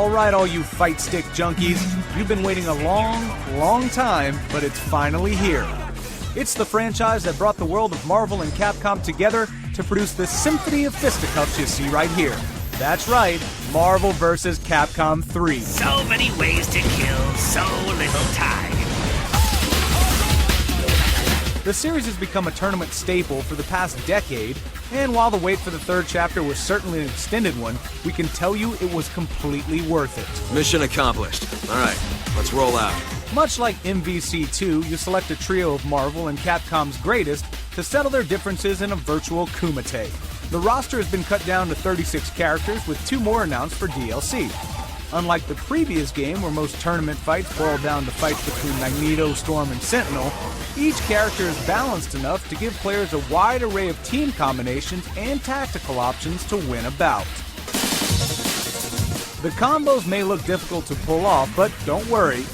Alright, all you fight stick junkies, you've been waiting a long time, but it's finally here. It's the franchise that brought the world of Marvel and Capcom together to produce this symphony of fisticuffs you see right here. That's right, Marvel vs. Capcom 3. So many ways to kill so little time. The series has become a tournament staple for the past decade, and while the wait for the third chapter was certainly an extended one, we can tell you it was completely worth it. Mission accomplished. Alright, let's roll out. Much like MVC2, you select a trio of Marvel and Capcom's greatest to settle their differences in a virtual kumite. The roster has been cut down to 36 characters, with 2 more announced for DLC. Unlike the previous game, where most tournament fights boil down to fights between Magneto, Storm, and Sentinel, each character is balanced enough to give players a wide array of team combinations and tactical options to win a bout. The combos may look difficult to pull off, but don't worry.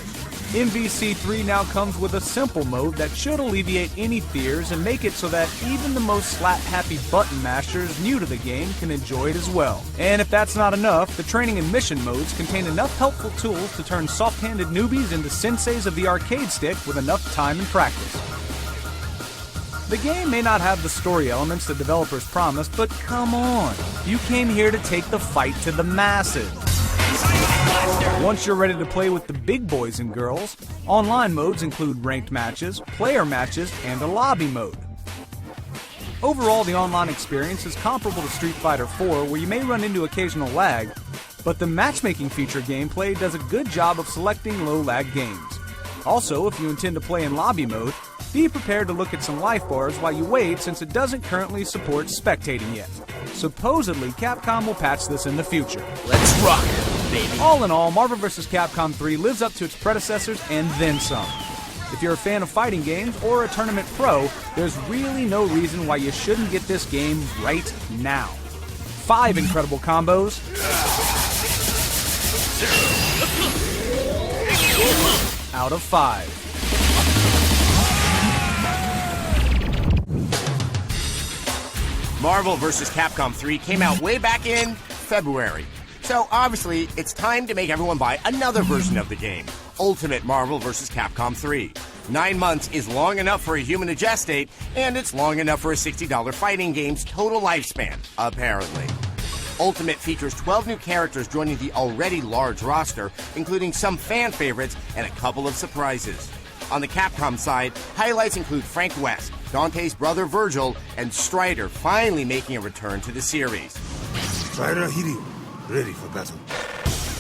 MVC3 now comes with a simple mode that should alleviate any fears and make it so that even the most slap-happy button mashers new to the game can enjoy it as well. And if that's not enough, the training and mission modes contain enough helpful tools to turn soft-handed newbies into senseis of the arcade stick with enough time and practice. The game may not have the story elements the developers promised, but come on, you came here to take the fight to the masses. Once you're ready to play with the big boys and girls, online modes include ranked matches, player matches, and a lobby mode. Overall, the online experience is comparable to Street Fighter IV, where you may run into occasional lag, but the matchmaking feature gameplay does a good job of selecting low-lag games. Also, if you intend to play in lobby mode, be prepared to look at some life bars while you wait, since it doesn't currently support spectating yet. Supposedly, Capcom will patch this in the future. Let's rock, baby. All in all, Marvel vs. Capcom 3 lives up to its predecessors and then some. If you're a fan of fighting games or a tournament pro, there's really no reason why you shouldn't get this game right now. 5 incredible combos, out of 5. Marvel vs. Capcom 3 came out way back in February. So obviously, it's time to make everyone buy another version of the game, Ultimate Marvel vs. Capcom 3. 9 months is long enough for a human to gestate, and it's long enough for a $60 fighting game's total lifespan, apparently. Ultimate features 12 new characters joining the already large roster, including some fan favorites and a couple of surprises. On the Capcom side, highlights include Frank West, Dante's brother Virgil, and Strider finally making a return to the series. Strider Hiryu, ready for battle.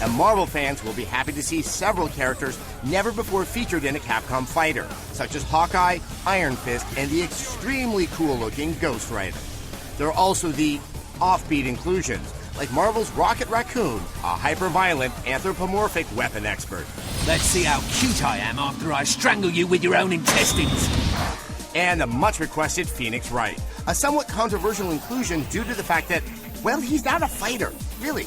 And Marvel fans will be happy to see several characters never before featured in a Capcom fighter, such as Hawkeye, Iron Fist, and the extremely cool-looking Ghost Rider. There are also the Offbeat Inclusions, like Marvel's Rocket Raccoon, a hyper-violent anthropomorphic weapon expert. Let's see how cute I am after I strangle you with your own intestines. And the much-requested Phoenix Wright, a somewhat controversial inclusion due to the fact that, well, he's not a fighter, really.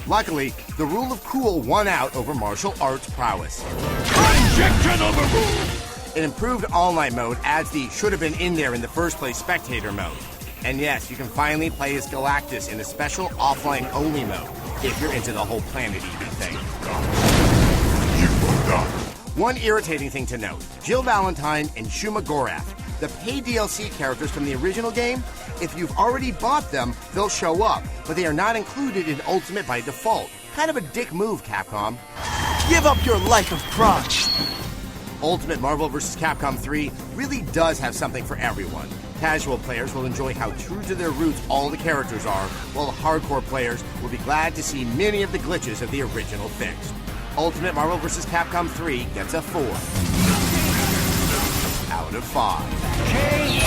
Luckily, the rule of cool won out over martial arts prowess. Objection overruled! An improved online mode adds the should-have-been-in-there-in-the-first-place spectator mode. And yes, you can finally play as Galactus in a special offline-only mode, if you're into the whole planet-eating thing. You will not. One irritating thing to note, Jill Valentine and Shuma Gorath, the paid DLC characters from the original game, if you've already bought them, they'll show up, but they are not included in Ultimate by default. Kind of a dick move, Capcom. Give up your life of crotch. Ultimate Marvel vs. Capcom 3 really does have something for everyone. Casual players will enjoy how true to their roots all the characters are, while hardcore players will be glad to see many of the glitches of the original fixed. Ultimate Marvel vs. Capcom 3 gets a 4 out of 5.